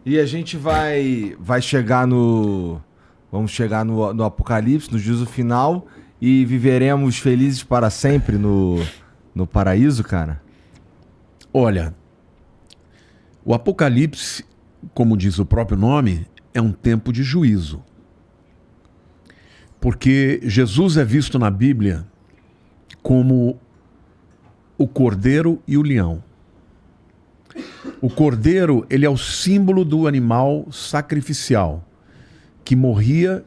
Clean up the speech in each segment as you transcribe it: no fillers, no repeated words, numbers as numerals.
E a gente vai chegar no... Vamos chegar no Apocalipse, no juízo final, e viveremos felizes para sempre no paraíso, cara? Olha, o Apocalipse, como diz o próprio nome, é um tempo de juízo. Porque Jesus é visto na Bíblia como o cordeiro e o leão. O cordeiro, ele é o símbolo do animal sacrificial, que morria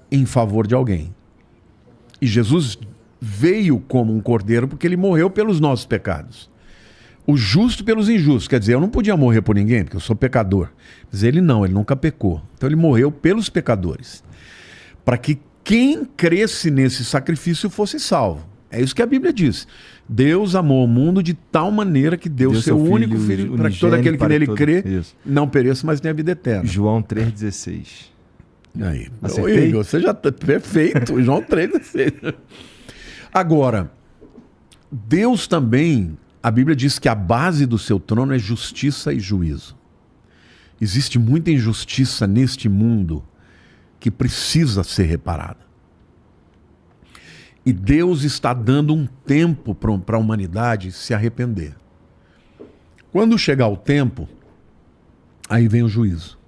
em favor de alguém. E Jesus veio como um cordeiro porque ele morreu pelos nossos pecados. O justo pelos injustos. Quer dizer, eu não podia morrer por ninguém, porque eu sou pecador. Mas ele não, ele nunca pecou. Então ele morreu pelos pecadores. Para que quem cresce nesse sacrifício fosse salvo. É isso que a Bíblia diz. Deus amou o mundo de tal maneira que deu seu único filho para que todo aquele que nele crê não pereça, mas tenha vida eterna. João 3,16. Aí, acertei? Igor, você já tá perfeito. João 3,16. Agora, Deus também, a Bíblia diz que a base do seu trono é justiça e juízo. Existe muita injustiça neste mundo que precisa ser reparada. E Deus está dando um tempo para a humanidade se arrepender. Quando chegar o tempo, aí vem o juízo.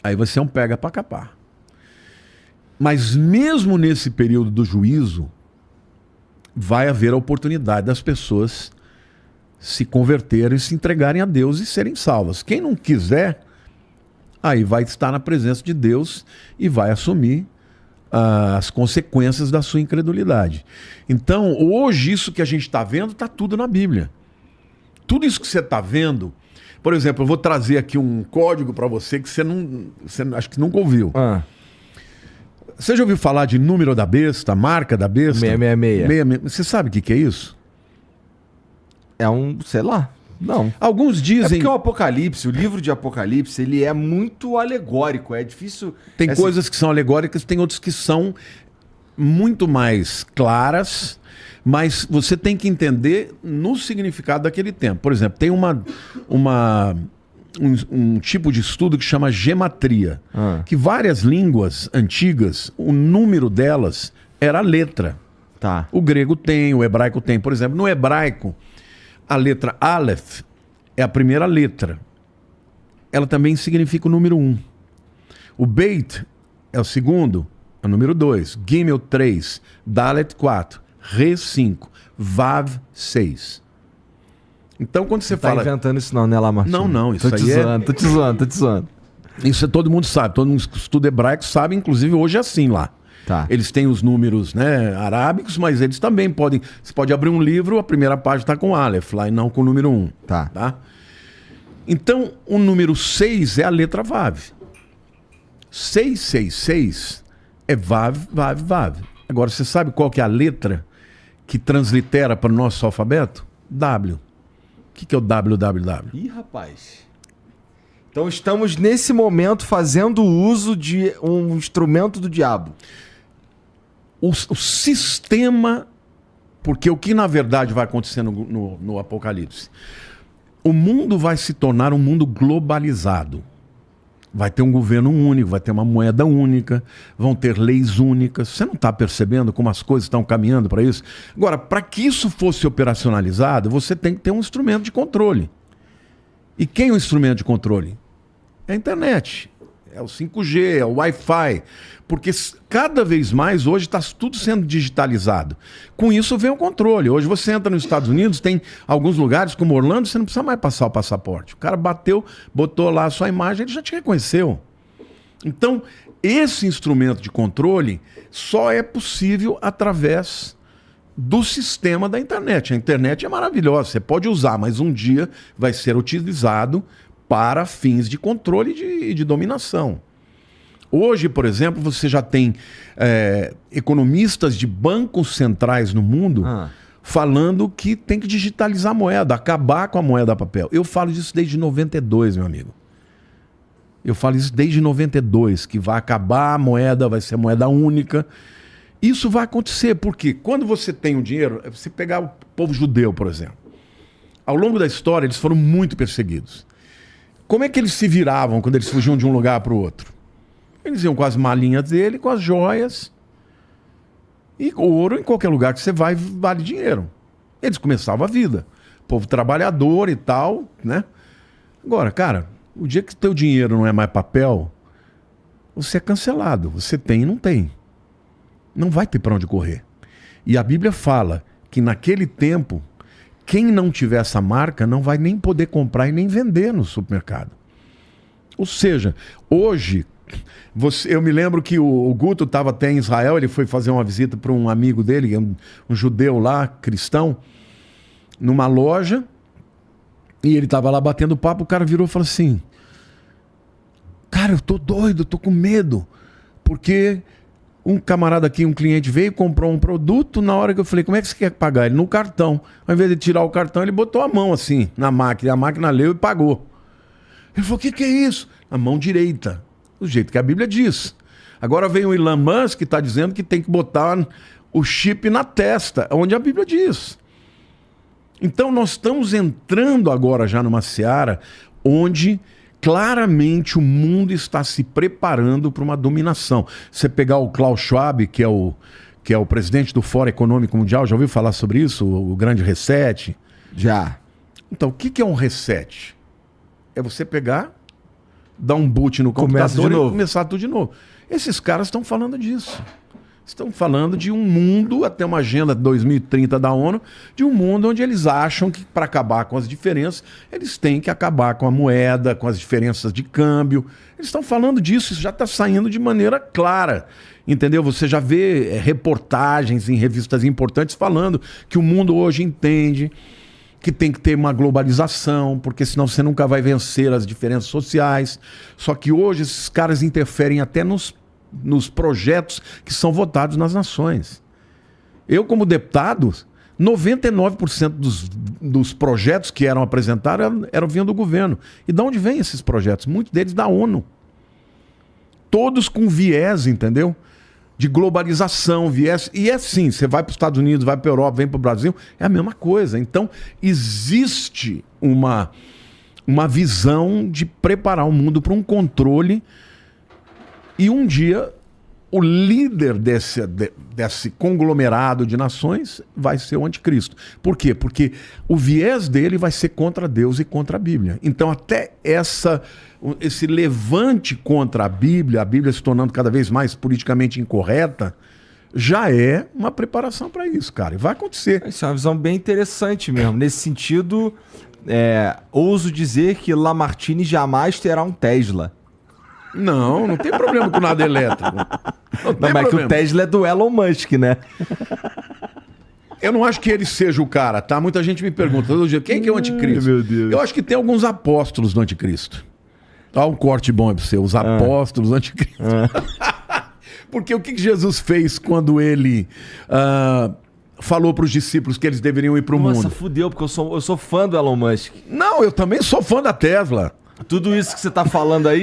Aí vai ser um pega para capar. Mas mesmo nesse período do juízo, vai haver a oportunidade das pessoas se converterem, se entregarem a Deus e serem salvas. Quem não quiser, aí vai estar na presença de Deus e vai assumir as consequências da sua incredulidade. Então, hoje, isso que a gente está vendo, está tudo na Bíblia. Tudo isso que você está vendo... Por exemplo, eu vou trazer aqui um código para você que você acho que nunca ouviu. Você já ouviu falar de número da besta, marca da besta? 666. Você sabe o que é isso? É um, sei lá, não. Alguns É dizem... porque o Apocalipse, o livro de Apocalipse, ele é muito alegórico, é difícil... Tem coisas que são alegóricas, tem outras que são muito mais claras, mas você tem que entender no significado daquele tempo. Por exemplo, tem um tipo de estudo que chama gematria, que várias línguas antigas, o número delas era a letra. Tá. O grego tem, o hebraico tem. Por exemplo, no hebraico, a letra Aleph é a primeira letra. Ela também significa o número 1. O Beit é o segundo, é o número 2. Gimel 3, Dalet 4. Re 5, Vav 6. Então quando você fala... Tá inventando isso não, né, Lamartine? Não, isso tô aí Tô te zoando. Isso todo mundo sabe, todo mundo que estuda hebraico sabe, inclusive hoje é assim lá. Tá. Eles têm os números, né, arábicos, mas eles também podem... Você pode abrir um livro, a primeira página está com Aleph lá e não com o número 1. Tá? Então, o número 6 é a letra Vav. 666 é Vav, Vav, Vav. Agora, você sabe qual que é a letra que translitera para o nosso alfabeto? W. O que é o WWW? Ih, rapaz. Então estamos nesse momento fazendo uso de um instrumento do diabo. O sistema, porque o que na verdade vai acontecer no Apocalipse? O mundo vai se tornar um mundo globalizado. Vai ter um governo único, vai ter uma moeda única, vão ter leis únicas. Você não está percebendo como as coisas estão caminhando para isso? Agora, para que isso fosse operacionalizado, você tem que ter um instrumento de controle. E quem é o instrumento de controle? É a internet, é o 5G, é o Wi-Fi. Porque cada vez mais hoje está tudo sendo digitalizado. Com isso vem o controle. Hoje você entra nos Estados Unidos, tem alguns lugares como Orlando, você não precisa mais passar o passaporte. O cara bateu, botou lá a sua imagem, ele já te reconheceu. Então, esse instrumento de controle só é possível através do sistema da internet. A internet é maravilhosa, você pode usar, mas um dia vai ser utilizado para fins de controle e de dominação. Hoje, por exemplo, você já tem economistas de bancos centrais no mundo falando que tem que digitalizar a moeda, acabar com a moeda papel. Eu falo disso desde 92, meu amigo. Eu falo isso desde 92, que vai acabar a moeda, vai ser moeda única. Isso vai acontecer, porque quando você tem o dinheiro, você pegar o povo judeu, por exemplo. Ao longo da história, eles foram muito perseguidos. Como é que eles se viravam quando eles fugiam de um lugar para o outro? Eles iam com as malinhas dele, com as joias. E ouro, em qualquer lugar que você vai, vale dinheiro. Eles começavam a vida. Povo trabalhador e tal, né? Agora, cara, o dia que teu dinheiro não é mais papel, você é cancelado. Você tem e não tem. Não vai ter para onde correr. E a Bíblia fala que naquele tempo, quem não tiver essa marca não vai nem poder comprar e nem vender no supermercado. Ou seja, hoje, eu me lembro que o Guto estava até em Israel, ele foi fazer uma visita para um amigo dele, um judeu lá, cristão, numa loja, e ele estava lá batendo papo, o cara virou e falou assim, cara, eu tô doido, eu tô com medo, porque um camarada aqui, um cliente veio, comprou um produto, na hora que eu falei, como é que você quer pagar? Ele, no cartão. Ao invés de tirar o cartão, ele botou a mão assim, na máquina, a máquina leu e pagou. Ele falou, o que é isso? A mão direita, do jeito que a Bíblia diz. Agora vem o Elon Musk que está dizendo que tem que botar o chip na testa, onde a Bíblia diz. Então nós estamos entrando agora já numa seara onde claramente o mundo está se preparando para uma dominação. Você pegar o Klaus Schwab, que é o presidente do Fórum Econômico Mundial, já ouviu falar sobre isso? O grande reset? Já. Então, o que é um reset? É você pegar, dar um boot no computador e começar tudo de novo. Esses caras estão falando disso. Estão falando de um mundo, até uma agenda 2030 da ONU, de um mundo onde eles acham que para acabar com as diferenças, eles têm que acabar com a moeda, com as diferenças de câmbio. Eles estão falando disso, isso já está saindo de maneira clara. Entendeu? Você já vê reportagens em revistas importantes falando que o mundo hoje entende que tem que ter uma globalização, porque senão você nunca vai vencer as diferenças sociais. Só que hoje esses caras interferem até nos projetos que são votados nas nações. Eu, como deputado, 99% dos projetos que eram apresentados eram vindo do governo. E de onde vêm esses projetos? Muitos deles da ONU. Todos com viés, entendeu? De globalização, viés. E é assim, você vai para os Estados Unidos, vai para a Europa, vem para o Brasil, é a mesma coisa. Então, existe uma visão de preparar o mundo para um controle. E um dia, o líder desse conglomerado de nações vai ser o anticristo. Por quê? Porque o viés dele vai ser contra Deus e contra a Bíblia. Então, até esse levante contra a Bíblia se tornando cada vez mais politicamente incorreta, já é uma preparação para isso, cara. E vai acontecer. Isso é uma visão bem interessante mesmo. Nesse sentido, ouso dizer que Lamartine jamais terá um Tesla. Não tem problema com nada elétrico. Não, mas que o Tesla é do Elon Musk, né? Eu não acho que ele seja o cara, tá? Muita gente me pergunta todo dia, quem que é o anticristo? Meu Deus. Eu acho que tem alguns apóstolos do anticristo. Olha um corte bom aí pra você, os apóstolos do anticristo. Porque o que Jesus fez quando ele falou para os discípulos que eles deveriam ir para o mundo? Nossa, fudeu, porque eu sou fã do Elon Musk. Não, eu também sou fã da Tesla. Tudo isso que você tá falando aí,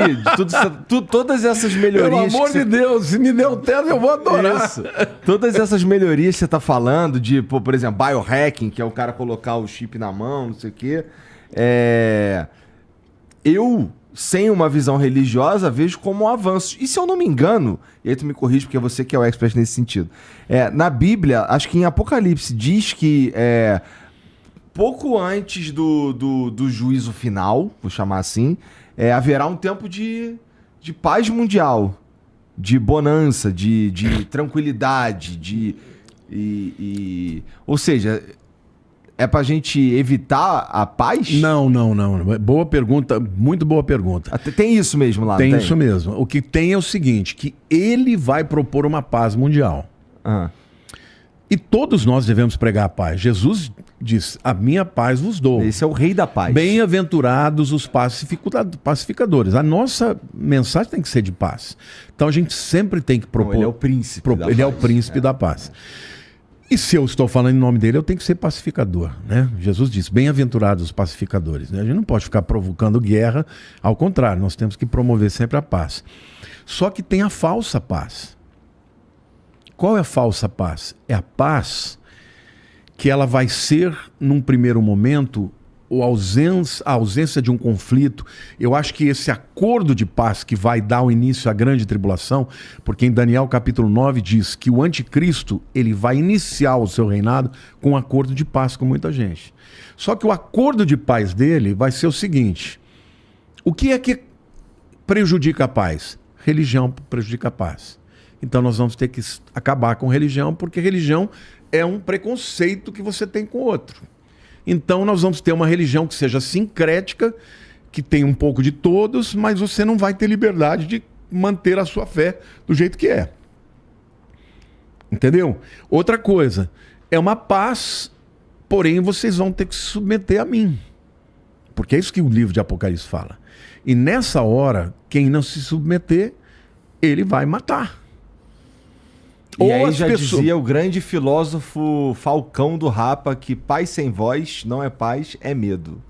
todas essas melhorias... Pelo amor de Deus, se me der um Tesla, eu vou adorar. Isso. Todas essas melhorias que você tá falando, de, por exemplo, biohacking, que é o cara colocar o chip na mão, não sei o quê. Eu, sem uma visão religiosa, vejo como um avanço. E se eu não me engano, e aí tu me corrige, porque é você que é o expert nesse sentido. Na Bíblia, acho que em Apocalipse, diz que... pouco antes do juízo final, vou chamar assim, haverá um tempo de paz mundial, de bonança, de tranquilidade, ou seja, é pra gente evitar a paz? Não. Boa pergunta, muito boa pergunta. Tem isso mesmo lá, tem isso mesmo. O que tem é o seguinte, que ele vai propor uma paz mundial. E todos nós devemos pregar a paz. Jesus diz, a minha paz vos dou. Esse é o rei da paz. Bem-aventurados os pacificadores. A nossa mensagem tem que ser de paz. Então a gente sempre tem que propor... Ele é o príncipe da paz. Ele é o príncipe da paz. E se eu estou falando em nome dele, eu tenho que ser pacificador, né? Jesus disse, bem-aventurados os pacificadores. Né? A gente não pode ficar provocando guerra. Ao contrário, nós temos que promover sempre a paz. Só que tem a falsa paz. Qual é a falsa paz? É a paz que ela vai ser, num primeiro momento, a ausência de um conflito, eu acho que esse acordo de paz que vai dar o início à grande tribulação, porque em Daniel capítulo 9 diz que o anticristo ele vai iniciar o seu reinado com um acordo de paz com muita gente. Só que o acordo de paz dele vai ser o seguinte: o que é que prejudica a paz? Religião prejudica a paz. Então nós vamos ter que acabar com religião, porque religião é um preconceito que você tem com o outro. Então nós vamos ter uma religião que seja sincrética, que tem um pouco de todos, mas você não vai ter liberdade de manter a sua fé do jeito que é. Entendeu? Outra coisa, é uma paz, porém vocês vão ter que se submeter a mim. Porque é isso que o livro de Apocalipse fala. E nessa hora, quem não se submeter, ele vai matar. E ou aí já dizia o grande filósofo Falcão do Rapa que paz sem voz não é paz, é medo.